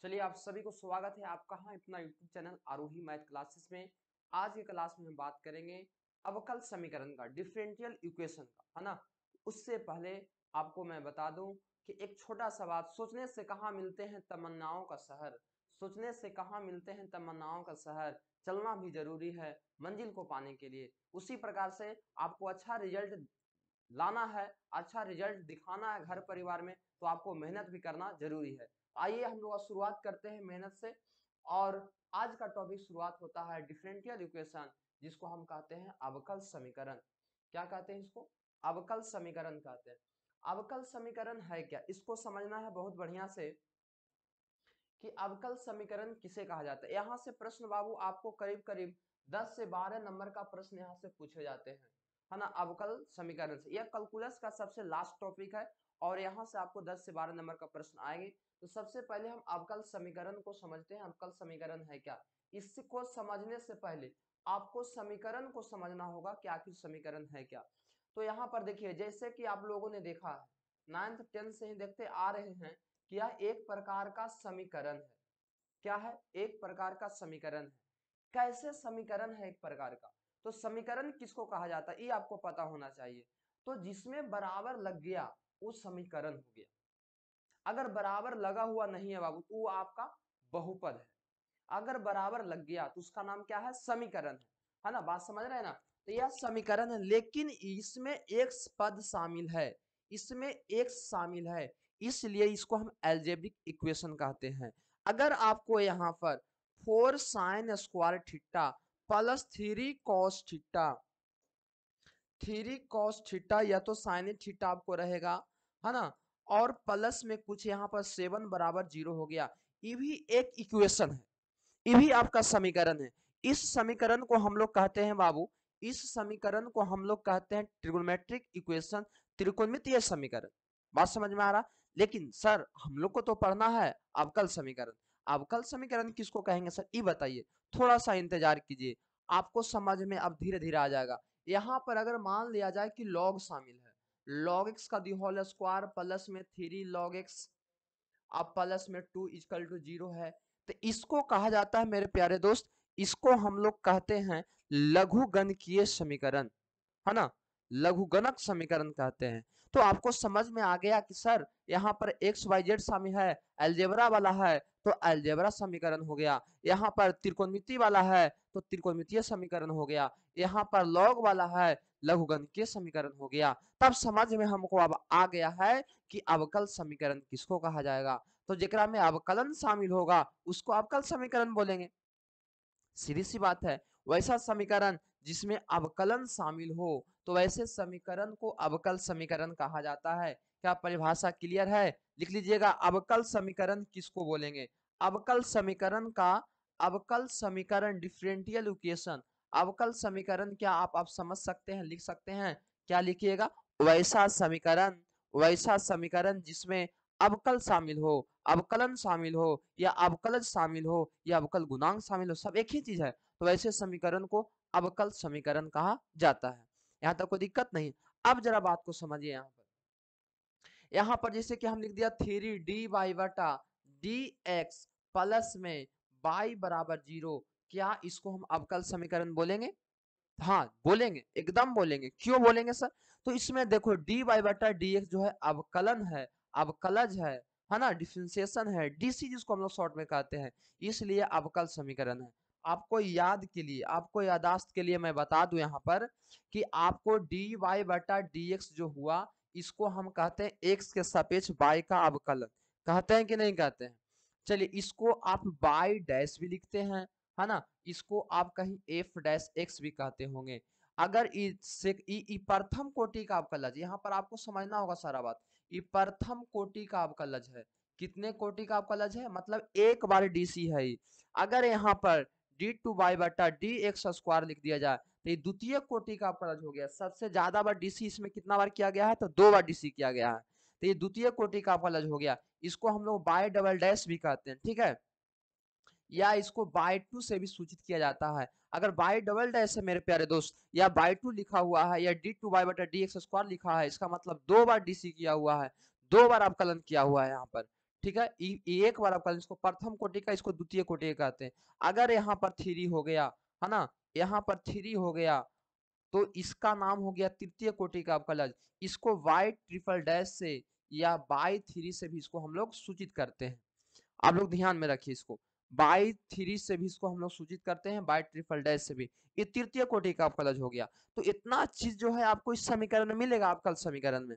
चलिए आप सभी को स्वागत है आपका अपना यूट्यूब चैनल आरोही मैथ क्लासेस में। आज की क्लास में हम बात करेंगे अवकल समीकरण का, डिफरेंशियल इक्वेशन का, है ना। उससे पहले आपको मैं बता दूं कि एक छोटा सा बात, सोचने से कहाँ मिलते हैं तमन्नाओं का शहर, सोचने से कहाँ मिलते हैं तमन्नाओं का शहर, चलना भी जरूरी है मंजिल को पाने के लिए। उसी प्रकार से आपको अच्छा रिजल्ट लाना है, अच्छा रिजल्ट दिखाना है घर परिवार में, तो आपको मेहनत भी करना जरूरी है। आइए हम लोग शुरुआत करते हैं मेहनत से। और आज का टॉपिक शुरुआत होता है डिफरेंशियल इक्वेशन, जिसको हम कहते हैं अवकल समीकरण। क्या कहते हैं इसको? अवकल समीकरण कहते हैं। अवकल समीकरण है क्या, इसको समझना है बहुत बढ़िया से कि अवकल समीकरण किसे कहा जाता है। यहाँ से प्रश्न बाबू आपको करीब करीब 10 से 12 नंबर का प्रश्न यहाँ से पूछे जाते हैं, है ना। अवकल समीकरण से यह कैलकुलस का सबसे लास्ट टॉपिक है और यहाँ से आपको 10 से 12 नंबर का प्रश्न आएंगे। तो सबसे पहले हम अवकल समीकरण को समझते हैं। अवकल समीकरण है क्या, इसको समझने से पहले आपको समीकरण को समझना होगा कि आखिर समीकरण है क्या। तो यहाँ पर देखिए, जैसे कि आप लोगों ने देखा है 9th 10th से ही देखते आ रहे हैं कि यह एक प्रकार का समीकरण है। क्या है? एक प्रकार का समीकरण है। कैसे समीकरण है एक प्रकार का? तो समीकरण किसको कहा जाता है ये आपको पता होना चाहिए। तो जिसमें बराबर लग गया वो समीकरण हो गया। अगर बराबर लगा हुआ नहीं है बाबू तो वो आपका बहुपद है। अगर बराबर लग गया तो उसका नाम क्या है? समीकरण है ना। बात समझ रहे हैं ना। तो यह समीकरण है, लेकिन इसमें एक पद शामिल है, इसमें एक शामिल है, इसलिए इसको हम एल्जेब्रिक इक्वेशन कहते हैं। अगर आपको यहाँ पर 4 sine square theta plus 3 cos theta, 3 cos theta या तो साइन थीटा आपको रहेगा, है ना, और प्लस में कुछ यहाँ पर 7 बराबर 0 हो गया, ये भी एक इक्वेशन है, ये भी आपका समीकरण है। इस समीकरण को हम लोग कहते हैं बाबू, इस समीकरण को हम लोग कहते हैं ट्रिगोनोमेट्रिक इक्वेशन, त्रिकोणमितीय समीकरण। बात समझ में आ रहा? लेकिन सर हम लोग को तो पढ़ना है अवकल समीकरण। अवकल समीकरण किसको कहेंगे सर, ये बताइए। थोड़ा सा इंतजार कीजिए, आपको समझ में अब धीरे धीरे आ जाएगा। यहाँ पर अगर मान लिया जाए कि लॉग शामिल है, लॉग एक्स का होल स्क्वायर प्लस में 3 लॉग एक्स, अब प्लस में 2 इक्वल टू 0 है, तो इसको कहा जाता है मेरे प्यारे दोस्त, इसको हम लोग कहते हैं लघुगणकीय समीकरण, है ना। लघुगणक समीकरण कहते हैं। तो आपको समझ में आ गया कि सर यहाँ पर एक्स वाई जेड शामिल है, अलजेब्रा वाला है, तो अलजेब्रा समीकरण हो गया। यहाँ पर त्रिकोणमिति वाला है तो त्रिकोणमितीय समीकरण हो गया। यहाँ पर लॉग वाला है, लघुगणकीय समीकरण हो गया। तब समझ में हमको अब आ गया है कि अवकल समीकरण किसको कहा जाएगा। तो जेकरा में अवकलन शामिल होगा उसको अवकल समीकरण बोलेंगे, सीधी सी बात है। वैसा समीकरण जिसमें अवकलन शामिल हो तो वैसे समीकरण को अवकल समीकरण कहा जाता है। क्या परिभाषा क्लियर है? लिख लीजिएगा, अवकल समीकरण किसको बोलेंगे? अवकल समीकरण का, अवकल समीकरण डिफरेंशियल इक्वेशन, अवकल समीकरण क्या आप समझ सकते हैं, लिख सकते हैं? क्या लिखिएगा? वैसा समीकरण, वैसा समीकरण जिसमें अवकल शामिल हो, अवकलन शामिल हो, या अवकलज शामिल हो, या अवकल गुणांक शामिल हो, सब एक ही चीज है। तो वैसे समीकरण को अवकल समीकरण कहा जाता है। यहाँ तक कोई दिक्कत नहीं। अब जरा बात को समझिए। यहाँ पर जैसे कि हम लिख दिया 3 dy बटा dx प्लस में y बराबर 0, क्या इसको हम अवकल समीकरण बोलेंगे? हाँ बोलेंगे, एकदम बोलेंगे। क्यों बोलेंगे सर? तो इसमें देखो dy बटा dx जो है अवकलन है, अवकलज है ना, डिफरेंशिएशन है, डीसी जिसको हम लोग शॉर्ट में कहते हैं, इसलिए अवकल समीकरण है। आपको याद के लिए, आपको यादाश्त के लिए मैं बता दूं यहाँ पर कि आपको dy बटा dx जो हुआ, इसको हम कहते हैं x के सापेक्ष y का अवकलन, कहते हैं कि नहीं कहते हैं? चलिए इसको आप y डैश भी लिखते हैं, है ना, इसको आप कहीं एफ डैश एक्स भी कहते होंगे। अगर प्रथम कोटि का अवकलज, यहाँ पर आपको समझना होगा सारा बात, ये प्रथम कोटि का अवकलज है। कितने कोटि का अवकलज है? मतलब एक बार डीसी है। अगर यहाँ पर डी टू वाई बटा डी एक्स स्क्वायर लिख दिया जाए तो ये द्वितीय कोटि का अवकलज हो गया। सबसे ज्यादा बार डीसी इसमें कितना बार किया गया है? तो 2 बार डीसी किया गया है, तो ये द्वितीय कोटि का अवकलज हो गया। इसको हम लोग बाय डबल डैश भी कहते हैं, ठीक है, या इसको बाय टू से भी सूचित किया जाता है। अगर बाय डबल डैश है मेरे प्यारे दोस्त, या बाय टू लिखा हुआ है, या डी टू वाई बटा डी एक्स स्क्वायर लिखा है, इसका मतलब 2 बार डीसी किया हुआ है, 2 बार अवकलन किया हुआ है यहाँ पर, ठीक है, एक बार अवकलन, इसको प्रथम कोटि का, इसको द्वितीय कोटि का कहते हैं। अगर यहाँ पर 3 हो गया है ना, यहाँ पर 3 हो गया तो इसका नाम हो गया तृतीय कोटि का अवकलज। इसको y ट्रिपल डैश से या बाई 3 से भी इसको हम लोग सूचित करते हैं। आप लोग ध्यान में रखिए, इसको बाई 3 से भी इसको हम लोग सूचित करते हैं, बाई ट्रिपल डैश से भी। ये तृतीय कोटि का अवकलज हो गया। तो इतना चीज जो है आपको इस समीकरण में मिलेगा, अवकल समीकरण में।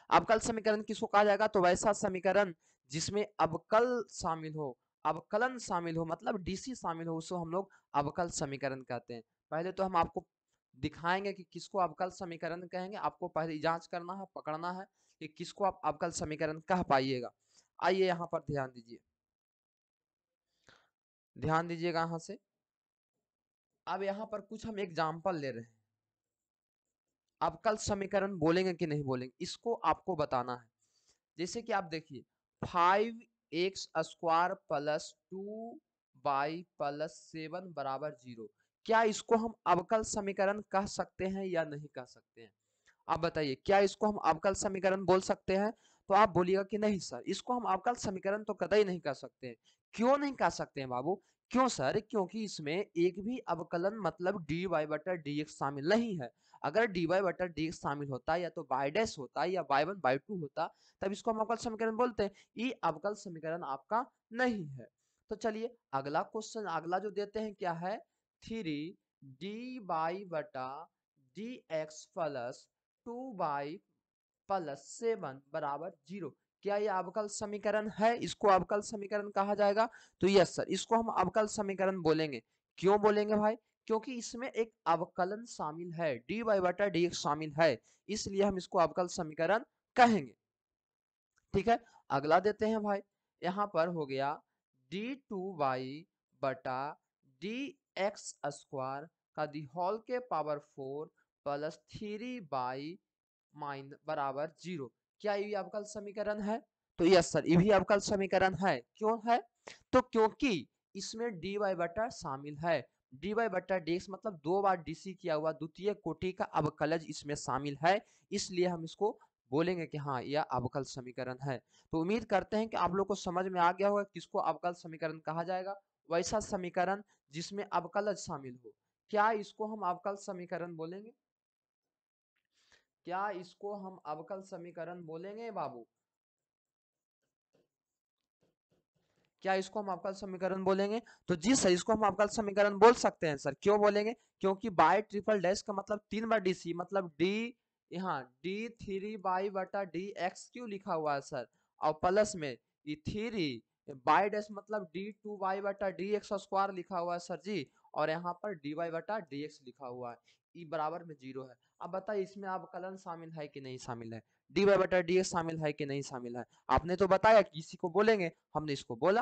अवकल समीकरण किसको कहा जाएगा? तो वैसा समीकरण जिसमें अवकल शामिल हो, अवकलन शामिल हो, मतलब डीसी शामिल हो, उसको हम लोग अवकल समीकरण कहते हैं। पहले तो हम आपको दिखाएंगे कि किसको अवकल समीकरण कहेंगे। आपको पहले जांच करना है, पकड़ना है कि किसको आप अवकल समीकरण कह पाइएगा। आइए यहाँ पर ध्यान दीजिए, ध्यान दीजिएगा यहाँ से। अब यहाँ पर कुछ हम एग्जाम्पल ले रहे हैं। अवकल समीकरण बोलेंगे कि नहीं बोलेंगे, इसको आपको बताना है। जैसे कि आप देखिए 5x² प्लस 2y प्लस 7 बराबर 0, क्या इसको हम अवकल समीकरण कह सकते हैं या नहीं कह सकते हैं? आप बताइए, क्या इसको हम अवकल समीकरण बोल सकते हैं? तो आप बोलिएगा कि नहीं सर, इसको हम अवकल समीकरण तो कतई नहीं कह सकते हैं। क्यों नहीं कह सकते हैं बाबू? क्यों सर? क्योंकि इसमें एक भी अवकलन मतलब dy बटा dx शामिल नहीं है। अगर dy बटा dx शामिल होता या तो y डैश होता या y1 y2 होता, तब इसको हम अवकल समीकरण बोलते हैं। ये अवकल समीकरण आपका नहीं है। तो चलिए अगला क्वेश्चन, अगला जो देते हैं क्या है, 3dy बटा dx प्लस 2y प्लस 7 बराबर 0, क्या यह अवकल समीकरण है? इसको अवकल समीकरण कहा जाएगा। तो यस सर, इसको हम अवकल समीकरण बोलेंगे। क्यों बोलेंगे भाई? क्योंकि इसमें एक अवकलन शामिल है, dy बटा dx शामिल है, इसलिए हम इसको अवकल समीकरण कहेंगे। ठीक है, अगला देते हैं भाई। यहाँ पर हो गया d2y बटा dx² का दी होल के पावर 4 प्लस 3y माइन बराबर 0, क्या ये अवकल समीकरण है? तो यस सर, ये भी अवकल समीकरण है। क्यों है? तो क्योंकि इसमें dy बटा शामिल है। dy बटा dx मतलब 2 बार डीसी किया हुआ द्वितीय कोटि का अवकलज इसमें शामिल है, इसलिए हम इसको बोलेंगे कि हाँ यह अवकल समीकरण है। तो उम्मीद करते हैं कि आप लोग को समझ में आ गया होगा किसको अवकल समीकरण कहा जाएगा। वैसा समीकरण जिसमें अवकलज शामिल हो, क्या इसको हम अवकल समीकरण बोलेंगे? क्या इसको हम अवकल समीकरण बोलेंगे बाबू? क्या इसको हम अवकल समीकरण बोलेंगे? तो जी सर, इसको हम अवकल समीकरण बोल सकते हैं सर। क्यों बोलेंगे? क्योंकि बाई ट्रिपल डैश का मतलब 3 बार डीसी, मतलब डी, यहाँ d3y बटा dx क्यों लिखा हुआ है सर, और प्लस में ये 3 बाई डैश मतलब d2y बटा dx² लिखा हुआ है सर जी, और यहाँ पर dy बटा dx लिखा हुआ है, ई बराबर में 0 है। अब बताइए इसमें अवकलन शामिल है कि नहीं शामिल है, dy बटा dx शामिल है कि नहीं शामिल है? आपने तो बताया कि इसी को बोलेंगे, हमने इसको बोला।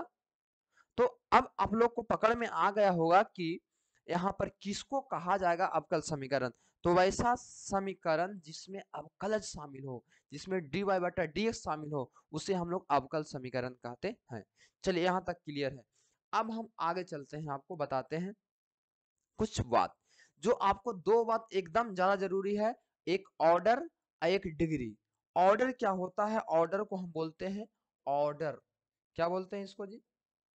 तो अब आप लोग को पकड़ में आ गया होगा कि यहाँ पर किसको कहा जाएगा अवकल समीकरण। तो वैसा समीकरण जिसमें अवकलज शामिल हो, जिसमें dy बटा dx शामिल हो, उसे हम लोग अवकल समीकरण कहते हैं। चलिए यहाँ तक क्लियर है। अब हम आगे चलते हैं, आपको बताते हैं कुछ बात, जो आपको दो बात एकदम ज्यादा जरूरी है, एक ऑर्डर, एक डिग्री। ऑर्डर क्या होता है? ऑर्डर को हम बोलते हैं ऑर्डर, क्या बोलते हैं इसको जी,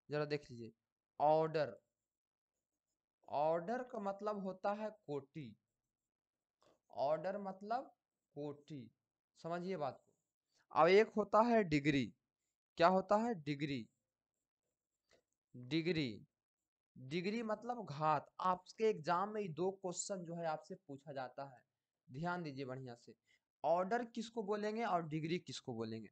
जरा देख लीजिए। ऑर्डर, ऑर्डर का मतलब होता है कोटि, ऑर्डर मतलब कोटि, समझिए बात को। अब एक होता है डिग्री, क्या होता है? डिग्री, डिग्री, डिग्री मतलब घात। आपके एग्जाम में ये दो क्वेश्चन जो है आपसे पूछा जाता है, ध्यान दीजिए बढ़िया से। ऑर्डर किसको बोलेंगे और डिग्री किसको बोलेंगे,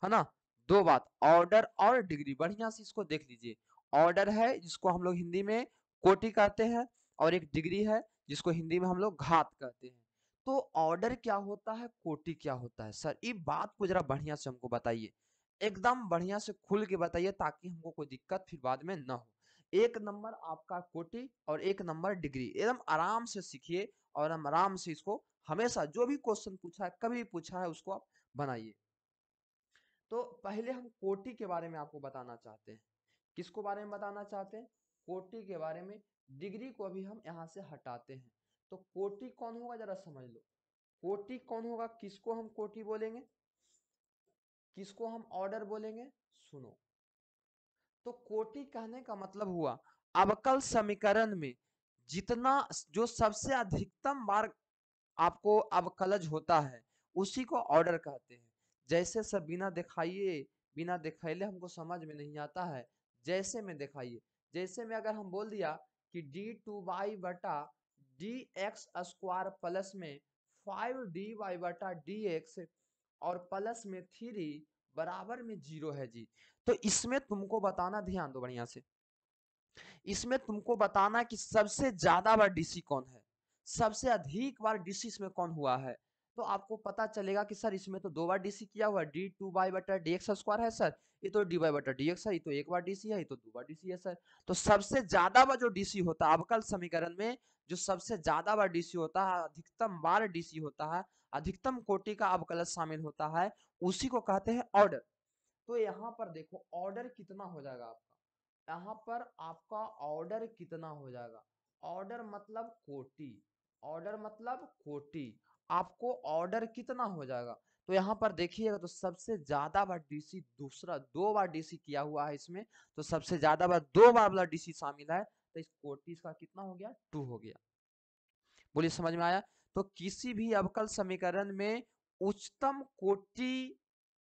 है ना? दो बात, ऑर्डर और डिग्री, बढ़िया से इसको देख लीजिए। ऑर्डर है जिसको हम लोग हिंदी में कोटि कहते हैं, और एक डिग्री है जिसको हिंदी में हम लोग घात कहते हैं। तो ऑर्डर क्या होता है, कोटि क्या होता है सर, ये बात को जरा बढ़िया से हमको बताइए, एकदम बढ़िया से खुल के बताइए, ताकि हमको कोई दिक्कत फिर बाद में ना हो। एक नंबर आपका कोटि और एक नंबर डिग्री, एकदम आराम से सीखिए, और हम आराम से इसको हमेशा जो भी क्वेश्चन पूछा है, कभी पूछा है, उसको आप बनाइए। तो पहले हम कोटि के बारे में आपको बताना चाहते हैं। किसको बारे में बताना चाहते हैं? कोटि के बारे में। डिग्री को अभी हम यहाँ से हटाते हैं। तो कोटि कौन होगा, जरा समझ लो। कोटि कौन होगा, किसको हम कोटि बोलेंगे? किसको हम ऑर्डर बोलेंगे? सुनो, तो कोटि कहने का मतलब हुआ अवकल समीकरण में जितना जो सबसे अधिकतम बार आपको अवकलज होता है उसी को ऑर्डर कहते हैं। जैसे सब बिना दिखाइए, बिना दिखाइले हमको समझ में नहीं आता है, जैसे में दिखाइए। जैसे में अगर हम बोल दिया कि d2y बटा डी एक्स स्क्वायर प्लस में 5dy बटा डी एक्स और प्लस में 3 बराबर में 0 है जी। तो इसमें तुमको बताना, ध्यान दो बढ़िया से, इसमें तुमको बताना कि सबसे ज्यादा बार डीसी कौन है, सबसे अधिक बार डीसी इसमें कौन हुआ है। तो आपको पता चलेगा कि सर इसमें तो 2 बार डीसी किया हुआ है, डी टू बाई बटा डी एक्स स्क्वायर है सर, ये तो डी वाई बटा डी एक्स है, ये तो एक बार डीसी है, ये तो 2 बार डीसी है सर। तो सबसे ज्यादा बार जो डीसी होता है अवकल समीकरण में, जो सबसे ज्यादा बार डीसी होता है, अधिकतम बार डीसी होता है, अधिकतम कोटि का अवकल शामिल होता है, उसी को कहते हैं ऑर्डर। तो यहाँ पर देखो ऑर्डर कितना हो जाएगा आपका, यहाँ पर आपका ऑर्डर कितना हो जाएगा, ऑर्डर मतलब कोटि, ऑर्डर मतलब कोटि, आपको ऑर्डर कितना हो जाएगा। तो यहाँ पर देखिएगा तो सबसे ज्यादा बार डीसी दूसरा 2 बार डीसी किया हुआ है इसमें, तो सबसे ज्यादा बार 2 बार वाला डीसी शामिल है, तो इस कोटि का कितना हो गया, 2 हो गया। बोलिए समझ में आया। तो किसी भी अवकल समीकरण में उच्चतम कोटि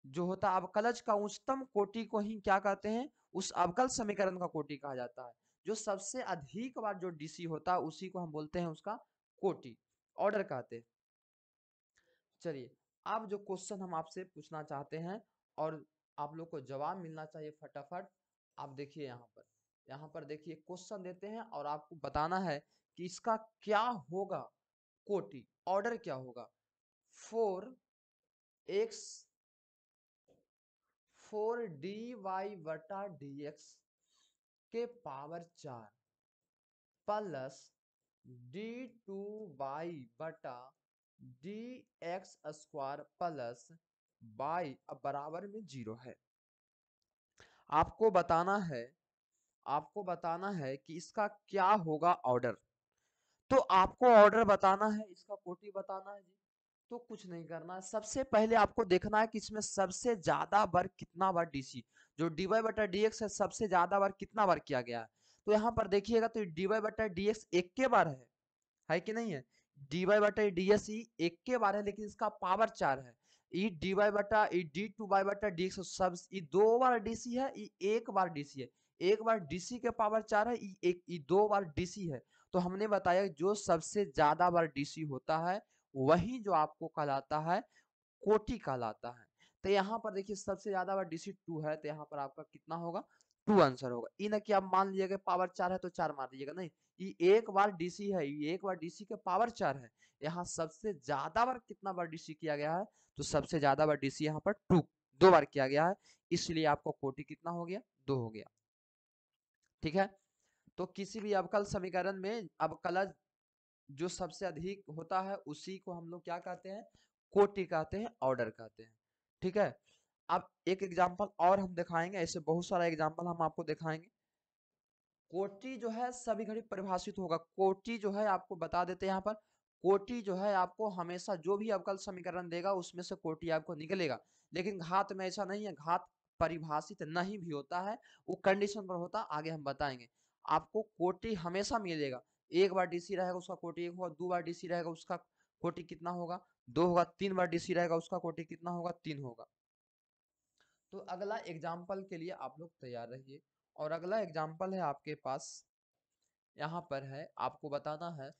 जो होता है अवकलज का उच्चतम कोटि को ही क्या कहते हैं, उस अवकल समीकरण का कोटि कहा जाता है। जो सबसे अधिक बार जो डीसी होता है उसी को हम बोलते हैं उसका कोटि, ऑर्डर कहते हैं। चलिए अब जो क्वेश्चन हम आपसे पूछना चाहते हैं और आप लोग को जवाब मिलना चाहिए फटाफट, आप देखिए यहाँ पर देखिए क्वेश्चन देते हैं और आपको बताना है कि इसका क्या होगा कोटि, ऑर्डर क्या होगा। 4x 4dy बटा dx के पावर 4 प्लस d2y बटा d x square plus by अब बराबर में 0 है। आपको बताना है, आपको बताना है कि इसका क्या होगा ऑर्डर। तो आपको ऑर्डर बताना है, इसका कोटि बताना है जी। तो कुछ नहीं करना है, सबसे पहले आपको देखना है कि इसमें सबसे ज्यादा बार कितना बार डीसी, जो dy बटा dx है सबसे ज्यादा बार कितना बार किया गया है। तो यहाँ पर देखिएगा तो dy बटा dx एक के बार है कि नहीं है, dy बटा ds एक के बार है, लेकिन इसका पावर 4 है। ई dy बटा d2y बटा dx सब 2 बार डीसी है, एक बार डीसी है, एक बार डीसी के पावर 4 है, ई 2 बार डीसी है। तो हमने बताया जो सबसे ज्यादा बार डीसी होता है वही जो आपको कहलाता है कोटि कहलाता है। तो यहाँ पर देखिए सबसे ज्यादा बार डीसी 2 है, तो यहाँ पर आपका कितना होगा, 2 आंसर होगा। इन कि आप मान लीजिएगा पावर 4 है तो 4 मार दीजिएगा, नहीं ये एक बार डीसी है, ये एक बार डीसी के पावर 4 है। यहाँ सबसे ज्यादा बार कितना बार डीसी किया गया है, तो सबसे ज्यादा बार डीसी यहाँ पर 2 बार किया गया है, इसलिए आपको कोटि कितना हो गया, 2 हो गया। ठीक है, तो किसी भी अवकल समीकरण में अवकलज जो सबसे अधिक होता है उसी को हम लोग क्या कहते हैं, कोटि कहते हैं, ऑर्डर कहते हैं। ठीक है, अब एक एग्जांपल और हम दिखाएंगे, ऐसे बहुत सारा एग्जांपल हम आपको दिखाएंगे। कोटि जो है सभी घड़ी परिभाषित होगा, कोटि जो है आपको बता देते हैं यहाँ पर, कोटि जो है आपको हमेशा जो भी अवकल समीकरण देगा उसमें से कोटि आपको निकलेगा। लेकिन घात में ऐसा नहीं है, घात परिभाषित नहीं भी होता है, वो कंडीशन पर होता, आगे हम बताएंगे। आपको कोटि हमेशा मिलेगा, एक बार डीसी रहेगा उसका कोटि 1 होगा, 2 बार डीसी रहेगा उसका कोटि कितना होगा, 2 होगा, 3 बार डीसी रहेगा उसका कोटि कितना होगा, 3 होगा। तो अगला एग्जाम्पल के लिए आप लोग तैयार रहिए, और अगला एग्जाम्पल है आपके पास, यहाँ पर है आपको बताना है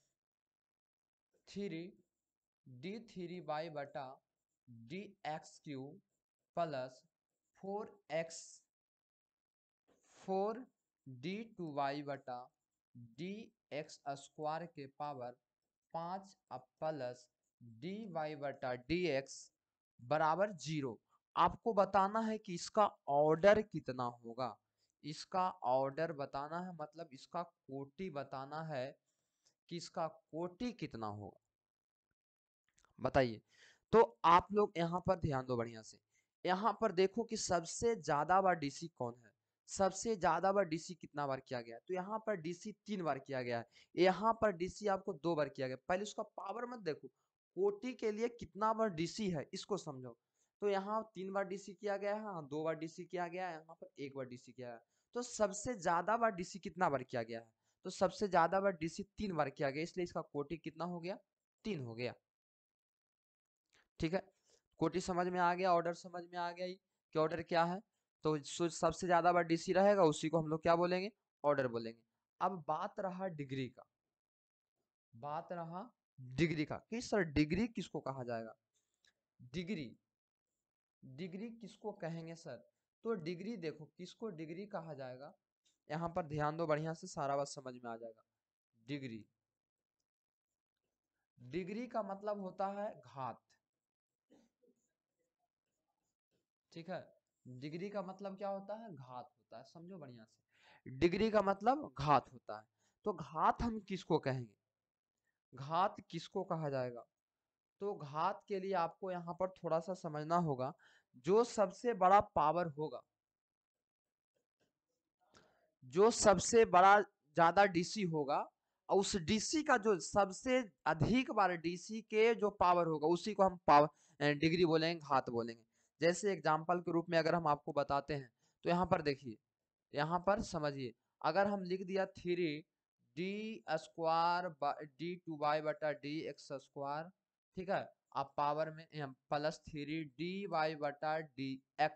3d3y बटा d x Q plus 4d2y बटा डी एक्स स्क्वायर के पावर 5 प्लस dy बटा dx बराबर 0। आपको बताना है कि इसका ऑर्डर कितना होगा, इसका ऑर्डर बताना है, मतलब इसका कोटि बताना है कि इसका कोटि कितना होगा, बताइए। तो आप लोग यहाँ पर ध्यान दो बढ़िया से, यहाँ पर देखो कि सबसे ज्यादा बार डीसी कौन है, सबसे ज्यादा बार डीसी कितना बार किया गया है, तो यहाँ पर डीसी 3 बार किया गया है, यहाँ पर डीसी आपको 2 बार किया गया। पहले उसका पावर मत देखो, कोटि के लिए कितना बार डीसी है इसको समझो। तो यहाँ 3 बार डीसी किया गया है, हाँ 2 बार डीसी किया गया है, यहाँ पर 1 बार डीसी किया है। तो सबसे ज्यादा बार डीसी कितना बार किया गया है? तो सबसे ज्यादा बार डीसी 3 बार किया गया, इसलिए इसका कोटि कितना हो गया? 3 हो गया। ठीक है, कोटि समझ में आ गया, ऑर्डर समझ में आ गया कि ऑर्डर क्या है। तो सबसे ज्यादा बार डीसी रहेगा उसी को हम लोग क्या बोलेंगे? ऑर्डर बोलेंगे। अब बात रहा डिग्री का, बात रहा डिग्री का कि सर डिग्री किसको कहा जाएगा? डिग्री, डिग्री किसको कहेंगे सर? तो डिग्री देखो किसको डिग्री कहा जाएगा, यहाँ पर ध्यान दो बढ़िया से, सारा बात समझ में आ जाएगा। डिग्री, डिग्री का मतलब होता है घात। ठीक है, डिग्री का मतलब क्या होता है? घात होता है, समझो बढ़िया से। डिग्री का मतलब घात होता है। तो घात हम किसको कहेंगे? घात किसको कहा जाएगा? तो घात के लिए आपको यहाँ पर थोड़ा सा समझना होगा, जो सबसे बड़ा पावर होगा, जो सबसे बड़ा ज्यादा डीसी होगा, और उस डीसी का जो सबसे अधिक बार डीसी के जो पावर होगा उसी को हम पावर डिग्री बोलेंगे, घात बोलेंगे। जैसे एग्जांपल के रूप में अगर हम आपको बताते हैं, तो यहाँ पर देखिए, यहाँ पर समझिए, अगर हम लिख दिया 3d² d2y/dx², ठीक है, आप पावर में +3dy/dx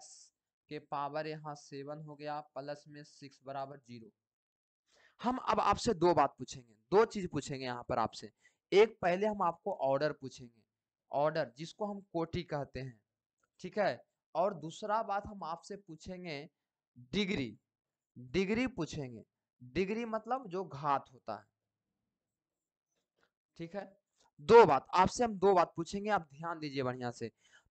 के पावर यहाँ 7 हो गया, प्लस में 6 बराबर 0। हम अब आपसे दो बात पूछेंगे, दो चीज पूछेंगे यहाँ पर आपसे। एक, पहले हम आपको ऑर्डर पूछेंगे, ऑर्डर जिसको हम कोटि कहते हैं, ठीक है। और दूसरा बात हम आपसे पूछेंगे डिग्री, डिग्री पूछेंगे। डिग्री मतलब जो घात होता है, ठीक है। दो बात आपसे, हम दो बात पूछेंगे, आप ध्यान दीजिए बढ़िया से।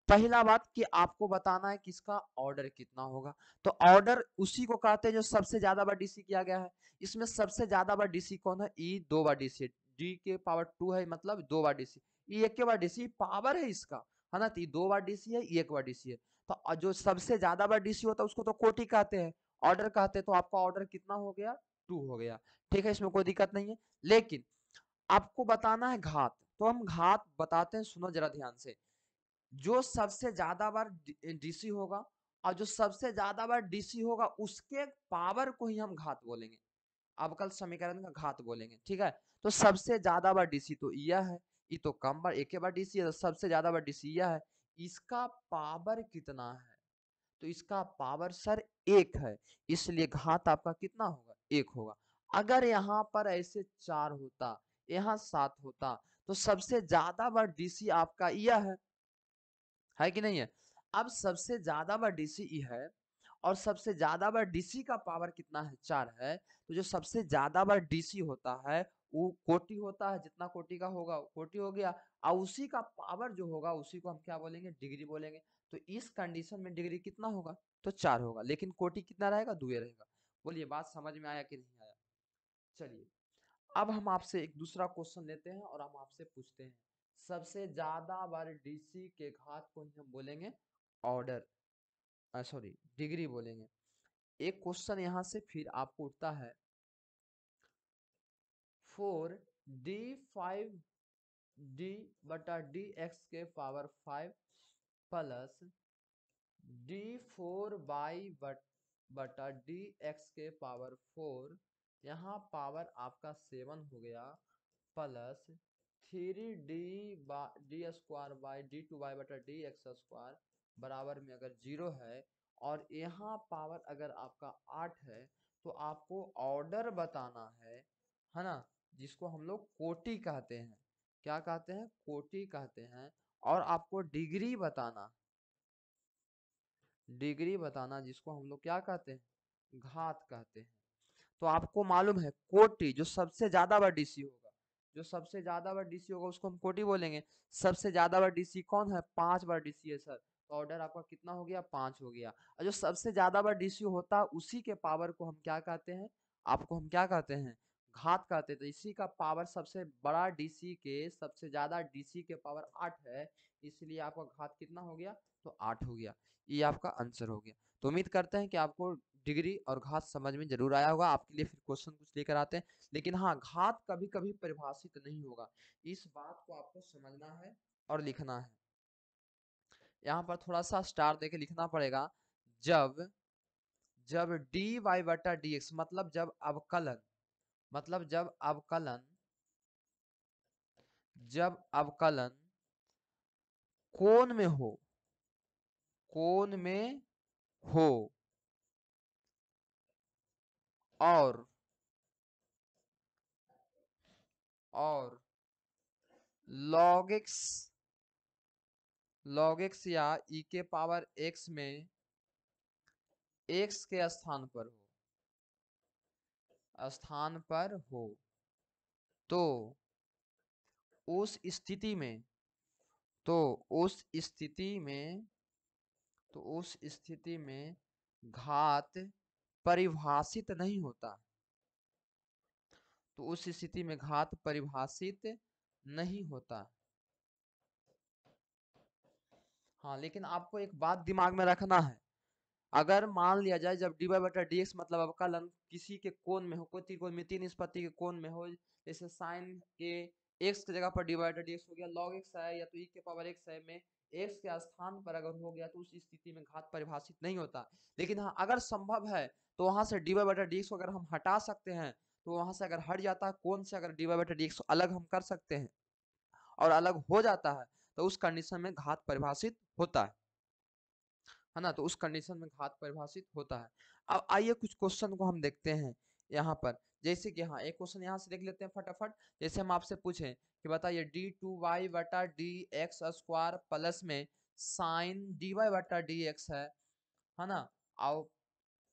पहला बात कि आपको बताना है कि इसका ऑर्डर कितना होगा। तो ऑर्डर उसी को कहते हैं जो सबसे ज्यादा बार डीसी किया गया है। इसमें सबसे ज्यादा बार डीसी कौन है? ई 2 बार डीसी, डी के पावर 2 है, मतलब 2 बार डीसी। ई 1 के बार डीसी पावर है इसका, है ना। तो ई 2 बार डीसी है, ई 1 बार डीसी है। तो जो सबसे ज्यादा बार डीसी होता है उसको तो कोटि कहते हैं, ऑर्डर कहते हैं। तो आपका ऑर्डर कितना हो गया? 2 हो गया। ठीक है, इसमें कोई दिक्कत नहीं है। लेकिन आपको बताना है घात, तो हम घात बताते हैं, सुनो जरा ध्यान से। जो सबसे ज्यादा बार डीसी होगा, और जो सबसे ज्यादा बार डीसी होगा उसके पावर को ही हम घात बोलेंगे, अवकल समीकरण का घात बोलेंगे। ठीक है, तो सबसे ज्यादा बार डीसी तो यह है, ये तो कम बार एक बार डीसी है, तो सबसे ज्यादा बार डीसी यह है। इसका पावर कितना है? तो इसका पावर सर 1 है, इसलिए घात आपका कितना होगा? 1 होगा। अगर यहाँ पर ऐसे 4 होता, यहाँ 7 होता, तो सबसे ज्यादा बार डीसी आपका यह है कि नहीं है? अब सबसे ज्यादा बार डीसी ई है, और सबसे ज्यादा बार डीसी का पावर कितना है? 4 है। तो जो सबसे ज्यादा बार डीसी होता है वो कोटि होता है, जितना कोटि का होगा कोटि हो गया, और उसी का पावर जो होगा उसी को हम क्या बोलेंगे? डिग्री बोलेंगे। तो इस कंडीशन में डिग्री कितना होगा? तो 4 होगा, लेकिन कोटि कितना रहेगा? 2 रहेगा। बोलिए बात समझ में आया कि नहीं आया? चलिए, अब हम आपसे एक दूसरा क्वेश्चन लेते हैं और हम आपसे पूछते हैं, सबसे ज्यादा बार डीसी के घात को हम बोलेंगे ऑर्डर, सॉरी डिग्री बोलेंगे। एक क्वेश्चन यहां से फिर आपको उठता है, 4d5d/dx के पावर 5 प्लस d4y/dx के पावर 4, यहाँ पावर आपका 7 हो गया, प्लस 3d² डी टू वाई/dx² बराबर में अगर 0 है, और यहाँ पावर अगर आपका 8 है, तो आपको ऑर्डर बताना है ना, जिसको हम लोग कोटि कहते हैं। क्या कहते हैं? कोटि कहते हैं। और आपको डिग्री बताना, डिग्री बताना जिसको हम लोग क्या कहते हैं? घात कहते हैं। तो आपको मालूम है कोटि जो सबसे ज्यादा बार डीसी होगा, जो सबसे ज्यादा बार डीसी होगा उसको हम कोटि बोलेंगे। सबसे ज्यादा बार डीसी कौन है? 5 बार डीसी है सर। तो ऑर्डर आपका कितना हो गया? 5 हो गया। और जो सबसे ज्यादा बार डीसी होता है उसी के पावर को हम क्या कहते हैं? आपको हम क्या कहते हैं? घात कहते हैं। तो इसी का पावर सबसे बड़ा डीसी के सबसे ज्यादा डीसी के पावर 8 है, इसलिए आपका घात कितना हो गया? तो 8 हो गया। ये आपका आंसर हो गया। तो उम्मीद करते हैं कि आपको डिग्री और घात समझ में जरूर आया होगा। आपके लिए फिर क्वेश्चन कुछ लेकर आते हैं, लेकिन हाँ घात कभी कभी परिभाषित नहीं होगा, इस बात को आपको समझना है और लिखना है। यहाँ पर थोड़ा सा स्टार देके लिखना पड़ेगा। जब जब dy बटा dx मतलब जब अवकलन कोण में हो, कोण में हो और log x या e के पावर x में x के स्थान पर हो तो उस स्थिति में तो उस स्थिति में तो उस स्थिति में घात परिभाषित नहीं होता। तो उस स्थिति में घात परिभाषित नहीं होता। हाँ, लेकिन आपको एक बात दिमाग में रखना है, अगर मान लिया जाए जब dy बटा dx मतलब अवकलन किसी के कोण में हो, कोई त्रिकोणमितीय निष्पत्ति के कोण में हो, जैसे साइन के x की जगह पर dy बटा dx हो गया, log x है या तो e के पावर x है में x के स्थान पर अगर हो गया तो उस स्थिति में घात परिभाषित नहीं होता। लेकिन हाँ, अगर संभव है तो वहां से dy बटा dx को अगर हम हटा सकते हैं, तो वहां से अगर हट जाता है कोण से, अगर dy बटा dx को अलग हम कर सकते हैं और अलग हो जाता है, तो उस कंडीशन में घात परिभाषित होता है ना। तो उस कंडीशन में घात परिभाषित होता है। अब आइए कुछ क्वेश्चन को हम देखते हैं यहाँ पर। जैसे कि हाँ, एक क्वेश्चन यहाँ से देख लेते हैं फटाफट। जैसे हम आपसे पूछें कि बताइए d2y बटा dx स्क्वायर प्लस में साइन dy बटा dx है ना, और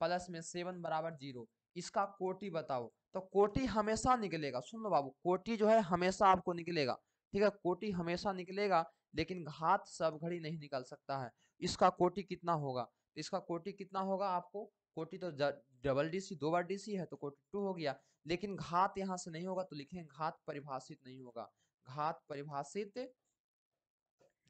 प्लस में 7 बराबर 0, इसका कोटि बताओ। तो कोटि हमेशा निकलेगा, सुन लो बाबू, कोटि जो है हमेशा आपको निकलेगा, ठीक है, कोटि हमेशा निकलेगा, लेकिन घात सब घड़ी नहीं निकल सकता है। इसका कोटि कितना होगा, तो इसका कोटि कितना होगा, आपको कोटि तो डबल डीसी 2 बार डीसी है तो कोटि 2 हो गया, लेकिन घात यहाँ से नहीं होगा, तो लिखेंगे घात परिभाषित नहीं होगा। घात परिभाषित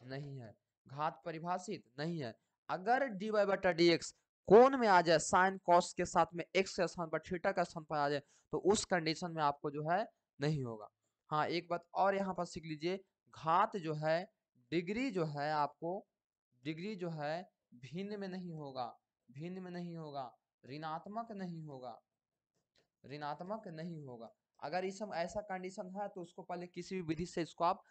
नहीं है, घात परिभाषित नहीं है। अगर dy बटा dx कोण में आ जाए, साइन कॉस के साथ में x के स्थान पर थीटा का स्थान पर आ जाए, तो उस कंडीशन में आपको जो है नहीं होगा। हाँ, एक बात और यहाँ पर सीख लीजिए, घात जो है डिग्री जो है आपको, डिग्री जो है भिन्न में नहीं होगा, भिन्न में नहीं होगा, ऋणात्मक नहीं होगा, ऋणात्मक नहीं होगा। अगर इस समय ऐसा कंडीशन है तो उसको पहले किसी भी विधि से इसको आप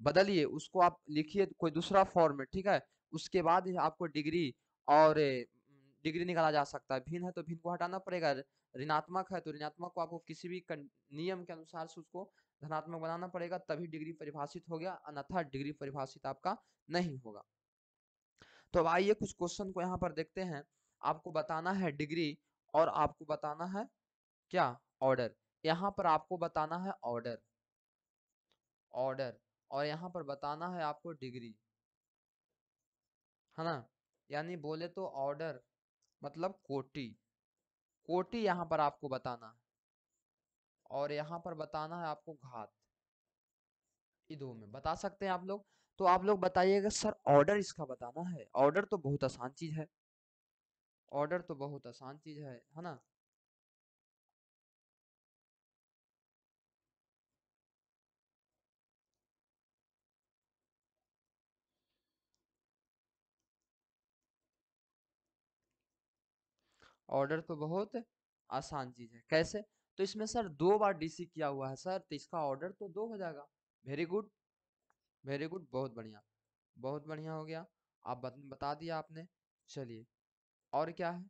बदलिए, उसको आप लिखिए कोई दूसरा फॉर्म में, ठीक है, उसके बाद ही आपको डिग्री और डिग्री निकाला जा सकता है। भिन्न है तो भिन्न को हटाना पड़ेगा, ऋणात्मक है तो ऋणात्मक को आपको किसी भी नियम के अनुसार से उसको धनात्मक बनाना पड़ेगा, तभी डिग्री परिभाषित हो गया, अन्यथा डिग्री परिभाषित आपका नहीं होगा। तो अब आइए कुछ क्वेश्चन को यहाँ पर देखते हैं। आपको बताना है डिग्री और आपको बताना है क्या, ऑर्डर। यहाँ पर आपको बताना है ऑर्डर, ऑर्डर, और यहाँ पर बताना है आपको डिग्री, है ना। यानी बोले तो ऑर्डर मतलब कोटि, कोटि यहाँ पर आपको बताना है, और यहाँ पर बताना है आपको घात। ये दो में बता सकते हैं आप लोग। तो आप लोग बताइएगा सर ऑर्डर इसका बताना है, ऑर्डर तो बहुत आसान चीज है, ऑर्डर तो बहुत आसान चीज है ना। ऑर्डर तो बहुत आसान चीज है, कैसे, तो इसमें सर 2 बार डीसी किया हुआ है सर, तो इसका ऑर्डर तो 2 हो जाएगा। वेरी गुड, वेरी गुड, बहुत बढ़िया, बहुत बढ़िया हो गया, आप बता दिया आपने। चलिए, और क्या है,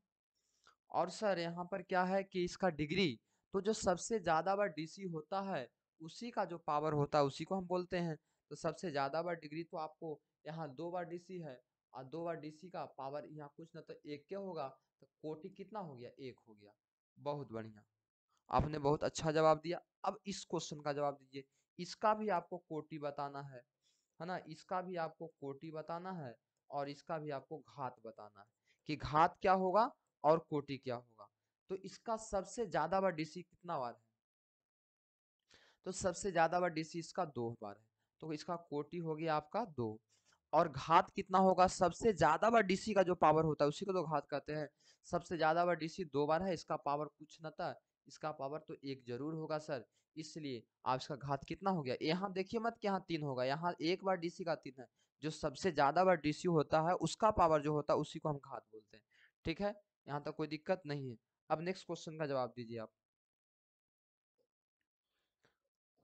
और सर यहाँ पर क्या है कि इसका डिग्री, तो जो सबसे ज्यादा बार डीसी होता है उसी का जो पावर होता है उसी को हम बोलते हैं। तो सबसे ज्यादा बार डिग्री तो आपको यहाँ 2 बार डीसी है, और 2 बार डीसी का पावर यहाँ कुछ ना तो 1 क्या होगा, तो कोटि कितना हो गया, 1 हो गया। बहुत बढ़िया, आपने बहुत अच्छा जवाब दिया। अब इस क्वेश्चन का जवाब दीजिए, इसका भी आपको कोटि बताना है ना, इसका भी आपको कोटि बताना है, और इसका भी आपको घात बताना है कि घात क्या होगा और कोटि क्या होगा। तो इसका सबसे ज्यादा बार डीसी कितना बार है, तो सबसे ज्यादा बार डीसी इसका 2 बार है, तो इसका कोटि हो गया आपका 2। और घात कितना होगा, सबसे ज्यादा बार डीसी का जो पावर होता है उसी को तो घात कहते हैं। सबसे ज्यादा बार डीसी 2 बार है, इसका पावर कुछ न था, इसका पावर तो 1 जरूर होगा सर, इसलिए आप इसका घात कितना हो गया, यहाँ देखिए मत कि यहाँ 3 होगा, यहाँ एक बार डीसी का 3 है, जो सबसे ज्यादा बार डीसी होता है उसका पावर जो होता है उसी को हम घात बोलते हैं। ठीक है, यहाँ तक कोई दिक्कत नहीं है। अब नेक्स्ट क्वेश्चन का जवाब दीजिए आप।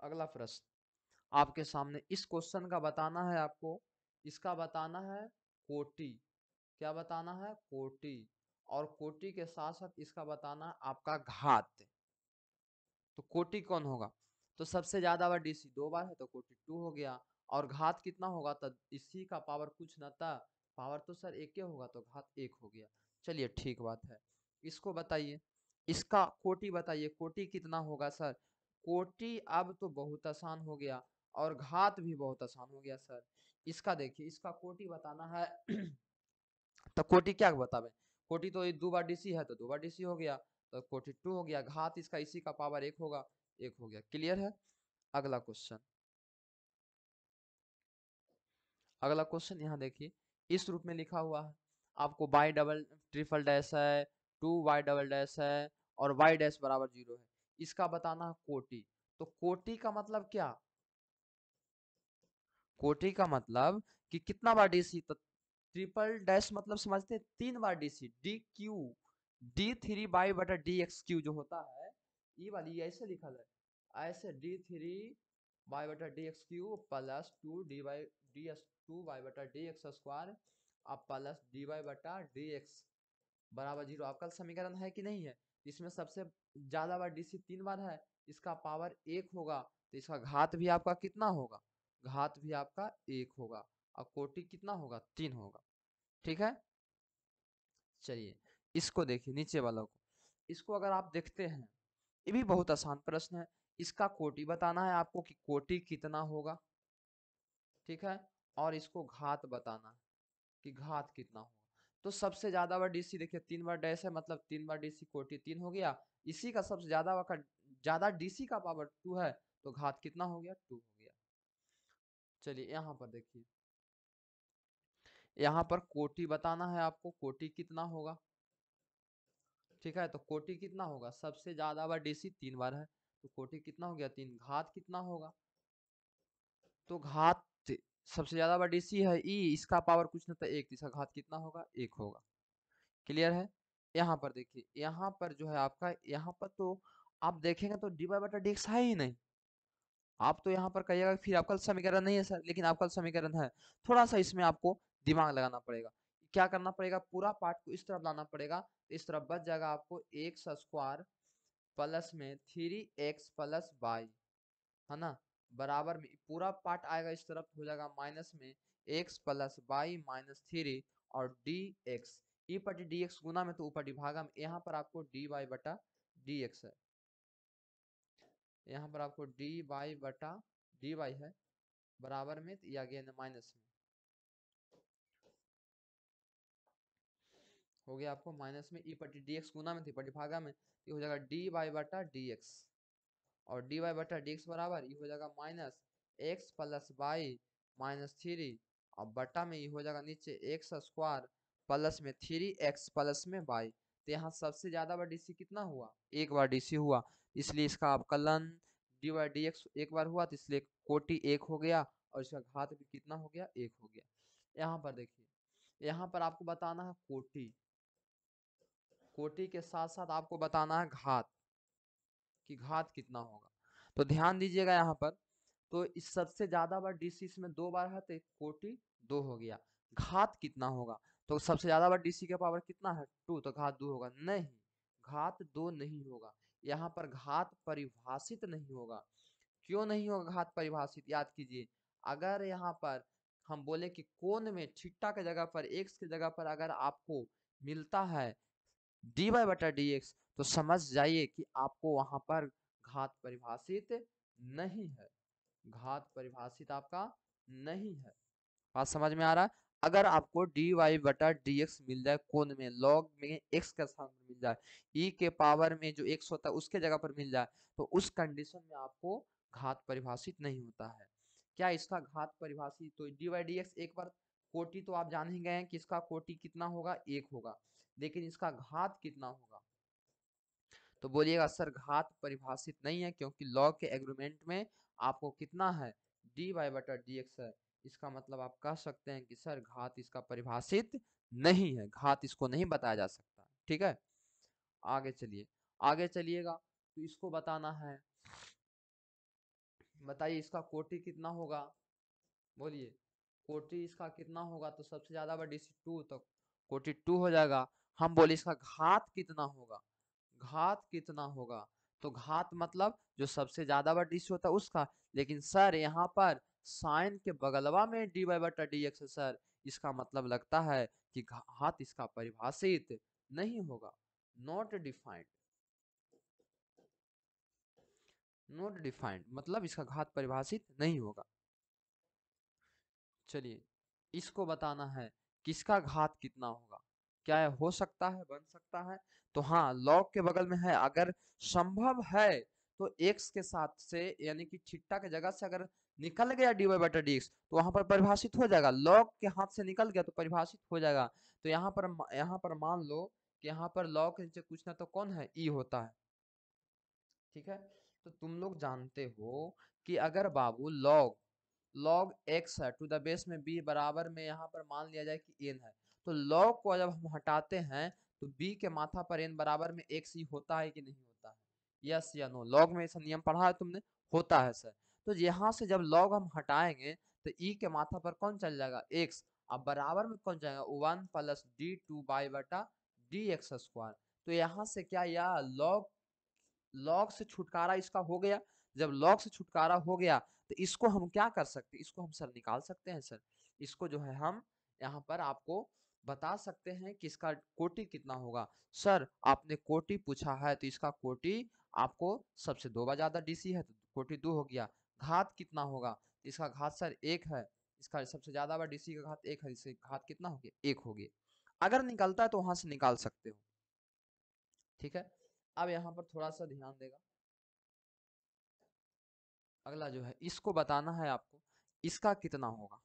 अगला प्रश्न आपके सामने, इस क्वेश्चन का बताना है आपको, इसका बताना है कोटि। क्या बताना है? कोटि। और कोटि के साथ साथ इसका बताना है आपका घात। तो कोटि कौन होगा? तो सबसे ज्यादा बार डीसी 2 बार है तो कोटि 2 हो गया। और घात कितना होगा? तो इसी का पावर कुछ न था, पावर तो सर एक ही होगा तो घात 1 हो गया। चलिए ठीक बात है। इसको बताइए, इसका कोटि बताइए, कोटि कितना होगा सर? कोटि अब तो बहुत आसान हो गया, और घात भी बहुत आसान हो गया सर। इसका देखिए, इसका कोटि बताना है तो कोटि क्या बतावे? कोटि तो 2 बार डीसी है तो 2 बार डीसी हो गया, तो कोटि 2 हो गया। घात इसका इसी का पावर 1 होगा, 1 हो गया। क्लियर है? अगला क्वेश्चन, अगला क्वेश्चन यहाँ देखिए, इस रूप में लिखा हुआ है आपको, वाई डबल ट्रिपल डैश है, 2 वाई डबल डैश है, और वाई डैश बराबर 0 है। इसका बताना है कोटि। तो कोटि का मतलब क्या? कोटि का मतलब कि कितना बार डीसी? तो ट्रिपल डैश मतलब समझते हैं 3 बार D C, D Q, d3 by बटा dx क्यू जो होता है, ये वाली ये ऐसे लिखा है, ऐसे d3 बाई बटा dx Q plus 2 d by बटा dx स्क्वायर अब प्लस dy बटा dx बराबर 0। आपका समीकरण है कि नहीं है? इसमें सबसे ज्यादा बार डीसी 3 बार है, इसका पावर 1 होगा, तो इसका घात भी आपका कितना होगा? घात भी आपका 1 होगा। और कोटि कितना होगा? 3 होगा। ठीक है, चलिए इसको देखिए, नीचे वाला को, इसको अगर आप देखते हैं, ये भी बहुत आसान प्रश्न है। इसका कोटि बताना है आपको कि कोटि कितना होगा। ठीक है, और इसको घात बताना है कि घात कितना होगा। तो सबसे ज्यादा बार डीसी देखिए 3 बार डैश है, मतलब 3 बार डीसी, कोटि 3 हो गया। इसी का सबसे ज्यादा डीसी का पावर 2 है, तो घात कितना हो गया? 2 हो गया। चलिए यहाँ पर देखिए, यहाँ पर कोटि बताना है आपको, कोटि कितना होगा। ठीक है, तो कोटि कितना होगा? सबसे ज्यादा बार डीसी 3 बार है, तो कोटि कितना हो गया? 3। घात कितना होगा? तो घात, सबसे ज्यादा बार डीसी है ई, इसका पावर कुछ नहीं था 1, इसका घात कितना होगा? 1 होगा। क्लियर है? यहाँ पर देखिए, यहाँ पर जो है आपका, यहाँ पर तो आप देखेंगे तो डी वाई बटा डी एक्स है ही नहीं। आप तो यहाँ पर कहिएगा फिर आपका समीकरण नहीं है सर, लेकिन आपका समीकरण है। थोड़ा सा इसमें आपको दिमाग लगाना पड़ेगा। क्या करना पड़ेगा? पूरा पार्ट को इस तरफ लाना पड़ेगा, इस तरफ बच जाएगा आपको एक्स स्क्वायर प्लस में 3x+y, है ना, बराबर में पूरा पार्ट आएगा इस तरफ, हो जाएगा माइनस में x+y-3 और dx, ई पटी dx गुना में तो ऊपर भागा में, यहाँ पर आपको dy बटा dx है, यहाँ पर आपको dy बटा dy है, बराबर में या अगेन माइनस में, हो गया आपको माइनस में ई पटी dx गुना में थी पटी भागा में, ये हो जाएगा dy बटा dx, और dy बटा dx बराबर ये हो जाएगा -x+y-3, और बटा में ये हो जाएगा नीचे x² प्लस में 3x प्लस में y। तो यहाँ सबसे ज्यादा बार डीसी कितना हुआ? 1 बार डीसी हुआ, इसलिए इसका अवकलन dy dx 1 बार हुआ, तो इसलिए कोटि 1 हो गया, और इसका घात भी कितना हो गया? 1 हो गया। यहाँ पर देखिए, यहाँ पर आपको बताना है कोटि, कोटि के साथ साथ आपको बताना है घात, कि घात कितना होगा। तो ध्यान दीजिएगा यहाँ पर, तो इस सबसे ज्यादा बार डीसी इसमें 2 बार है, तो कोटि 2 हो गया। घात कितना होगा? तो सबसे ज्यादा बार डीसी का पावर कितना है? 2, तो घात 2 होगा नहीं, घात 2 नहीं होगा। यहाँ पर घात परिभाषित नहीं होगा। क्यों नहीं होगा घात परिभाषित? याद कीजिए, अगर यहाँ पर हम बोले कि कोण में थीटा के जगह पर, एक्स के जगह पर अगर आपको मिलता है dy बटा dx, तो समझ जाइए कि आपको वहां पर घात परिभाषित नहीं है, घात परिभाषित आपका नहीं है। बात समझ में आ रहा है? अगर आपको dy बटा dx मिल जाए कोण में, log में x का स्थान मिल जाए, e के पावर में जो x होता है उसके जगह पर मिल जाए, तो उस कंडीशन में आपको घात परिभाषित नहीं होता है। क्या इसका घात परिभाषित? तो dy dx एक बार, कोटि तो आप जान ही गए हैं कि इसका कोटि कितना होगा? 1 होगा, लेकिन इसका घात कितना होगा? तो बोलिएगा सर घात परिभाषित नहीं है, क्योंकि लॉग के एग्रीमेंट में आपको कितना है? dy बटा dx है, इसका मतलब आप कह सकते हैं कि सर घात इसका परिभाषित नहीं है, घात इसको नहीं बताया जा सकता। ठीक है, आगे चलिए, आगे चलिएगा तो इसको बताना है। बताइए इसका कोटि कितना होगा, बोलिए कोटि इसका कितना होगा। तो सबसे ज्यादा बड़ा डिजिट 2, तो कोटि 2 हो जाएगा। हम बोले इसका घात कितना होगा, घात कितना होगा, तो घात मतलब जो सबसे ज्यादा बड़ा डिजिट होता है उसका। लेकिन सर यहाँ पर साइन के बगलवा में dy बटा dx है सर, इसका मतलब लगता है कि घात इसका परिभाषित नहीं होगा, नॉट डिफाइंड। नॉट डिफाइंड मतलब इसका घात परिभाषित नहीं होगा। चलिए इसको बताना है किसका घात कितना होगा। क्या हो सकता है, बन सकता है, तो हाँ लॉग के बगल में है, अगर संभव है तो x के साथ से यानी कि थीटा के जगह से अगर निकल गया dy बटा dx तो वहां पर परिभाषित हो जाएगा। लॉग के हाथ से निकल गया तो परिभाषित हो जाएगा। तो यहाँ पर मान लो कि यहाँ पर लॉग के नीचे कुछ ना तो कौन है, e होता है। ठीक है, तो तुम लोग जानते हो कि अगर बाबू लॉग लॉग x है टू द बेस में b बराबर में यहाँ पर मान लिया जाए कि n है, तो लॉग को जब हम हटाते हैं तो b के माथा पर n बराबर में x ही होता है कि नहीं होता है, यस या नो। लॉग में ऐसा नियम पढ़ा है तुमने, होता है सर। तो यहाँ से जब लॉग हम हटाएंगे तो e के माथा पर कौन चल जाएगा, x। अब बराबर में कौन जाएगा, 1 प्लस d2 बाई बटा dx स्क्वायर। तो यहाँ से क्या, या लॉग लॉग से छुटकारा इसका हो गया। जब लॉग से छुटकारा हो गया तो इसको हम क्या कर सकते हैं, इसको हम सर निकाल सकते हैं सर। इसको जो है हम यहाँ पर आपको बता सकते हैं कि इसका कोटि कितना होगा। सर आपने कोटि पूछा है तो इसका कोटि आपको सबसे 2 बार ज्यादा डीसी है तो कोटि 2 हो गया। घात कितना होगा, इसका घात सर 1 है, इसका सबसे ज्यादा बार डीसी का घात 1 है, इससे घात कितना हो गया, 1 हो गया। अगर निकलता है तो वहां से निकाल सकते हो। ठीक है, अब यहाँ पर थोड़ा सा ध्यान देगा, अगला जो है इसको बताना है आपको इसका कितना होगा,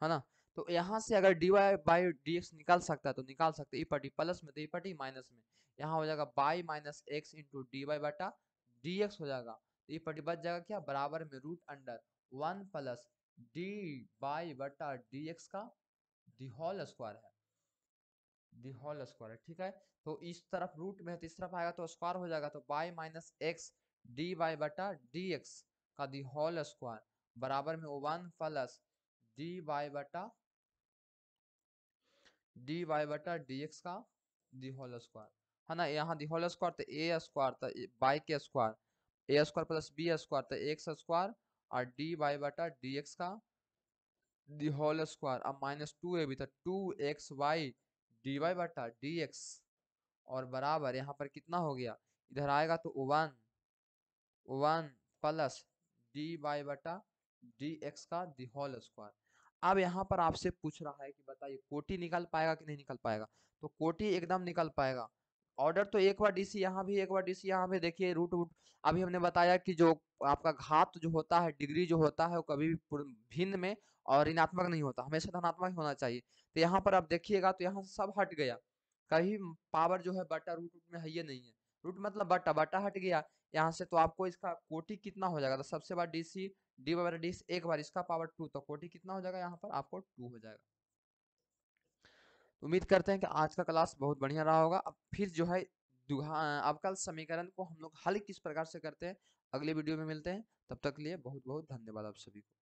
है ना। तो यहाँ से अगर dy बाई dx निकाल सकता है तो निकाल सकते हैं, ई पटी प्लस में तो ई पटी माइनस में, यहाँ हो जाएगा y minus x into d y बटा dx हो जाएगा। तो ई पटी बच जाएगा क्या, बराबर में root under 1 plus d y बटा dx का दी होल स्क्वायर है, दी होल स्क्वायर है। ठीक है, तो इस तरफ रूट में है तो इस तरफ आएगा तो स्क्वायर हो जाएगा, तो y minus x d y बटा डी एक्स का दी होल स्क्वायर बराबर में 1 प्लस डी वाई बटा डी एक्स का दी होल स्क्वायर, है ना। यहाँ दी होल स्क्वायर तो ए स्क्वायर था बाई के स्क्वायर, ए स्क्वायर प्लस बी स्क्वायर तो एक्स स्क्वायर और डी वाई बटा डी एक्स का दी होल स्क्वायर। अब माइनस 2 ए भी था, 2xy डी वाई बटा डी एक्स और बराबर यहाँ पर कितना हो गया, इधर आएगा तो 1 प्लस डी वाई बटा डी एक्स का दी होल स्क्वायर। अब यहाँ पर आपसे पूछ रहा है कि बताइए कोटि निकल पाएगा कि नहीं निकल पाएगा, तो कोटि एकदम निकल पाएगा। ऑर्डर तो एक बार डीसी यहाँ भी, एक बार डीसी यहाँ भी, देखिए रूट वूट अभी हमने बताया कि जो आपका घात जो होता है, डिग्री जो होता है वो कभी भी भिन्न में और ऋणात्मक नहीं होता, हमेशा धनात्मक होना चाहिए। तो यहाँ पर आप देखिएगा तो यहाँ से सब हट गया, कहीं पावर जो है बटा रूट में है ये नहीं है, रूट मतलब बटा बटा हट गया यहाँ से। तो आपको इसका कोटि कितना हो जाएगा, तो सबसे बार डीसी डी बार डी एक बार इसका पावर 2, तो कोटि कितना हो जाएगा यहाँ पर आपको 2 हो जाएगा। उम्मीद करते हैं कि आज का क्लास बहुत बढ़िया रहा होगा। अब फिर जो है अवकल समीकरण को हम लोग हल किस प्रकार से करते हैं अगले वीडियो में मिलते हैं, तब तक के लिए बहुत बहुत धन्यवाद आप सभी को।